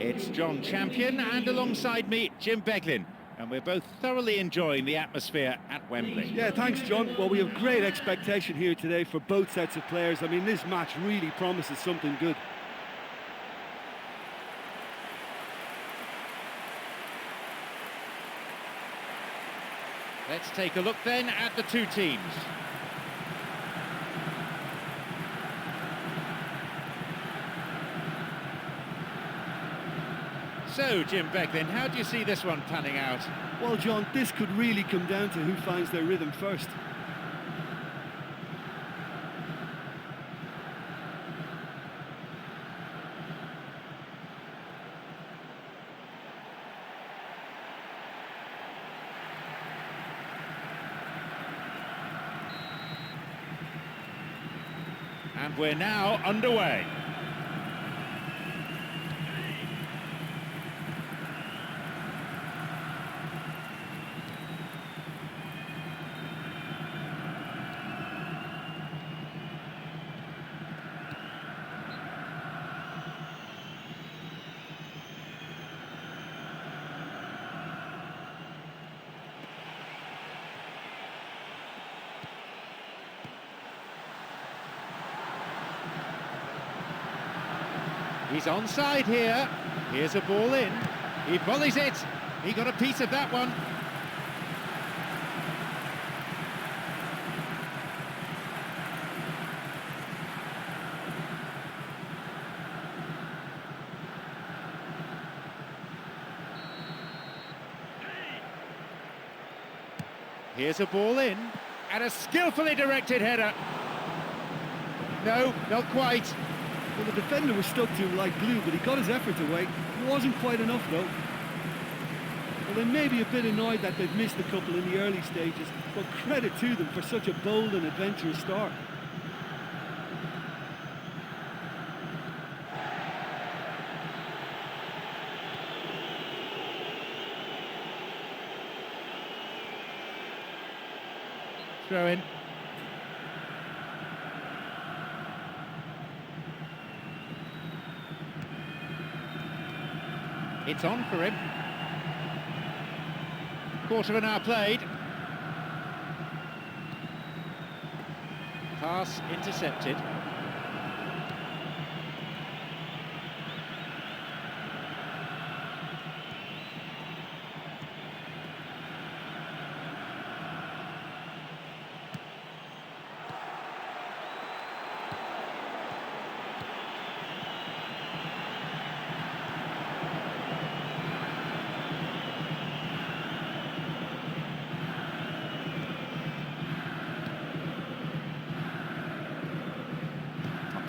It's John Champion and alongside me, Jim Beglin. And we're both thoroughly enjoying the atmosphere at Wembley. Yeah, thanks, John. Well, we have great expectation here today for both sets of players. I mean, this match really promises something good. Let's take a look then at the two teams. So, Jim Beglin, how do you see this one panning out? Well, John, this could really come down to who finds their rhythm first. And we're now underway. He's onside here. Here's a ball in. He volleys it. He got a piece of that one. Here's a ball in. And a skillfully directed header. No, not quite. Well, the defender was stuck to him like glue, but he got his effort away. It wasn't quite enough, though. Well, they may be a bit annoyed that they've missed a couple in the early stages, but credit to them for such a bold and adventurous start. Throw in. It's on for him. Quarter of an hour played. Pass intercepted.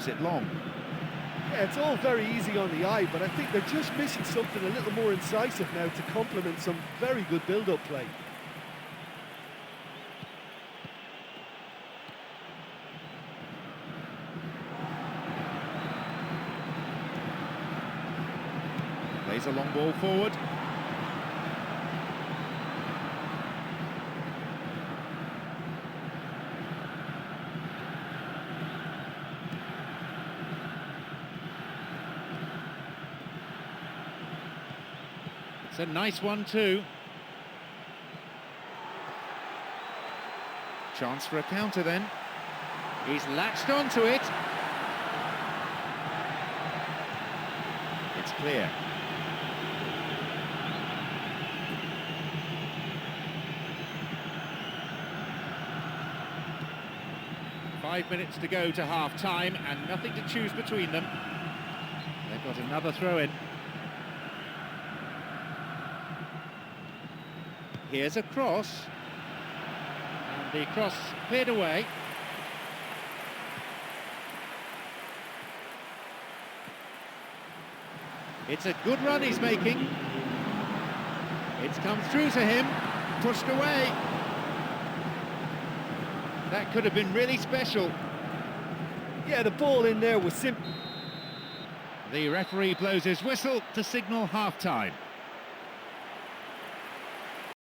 It long. Yeah, it's all very easy on the eye, but I think they're just missing something a little more incisive now to complement some very good build-up play. Plays a long ball forward. It's a nice one too. Chance for a counter then. He's latched onto it. It's clear. Five minutes to go to half-time and nothing to choose between them. They've got another throw-in. Here's a cross, and the cross cleared away. It's a good run he's making. It's come through to him, pushed away. That could have been really special. Yeah, the ball in there was simple. The referee blows his whistle to signal half-time.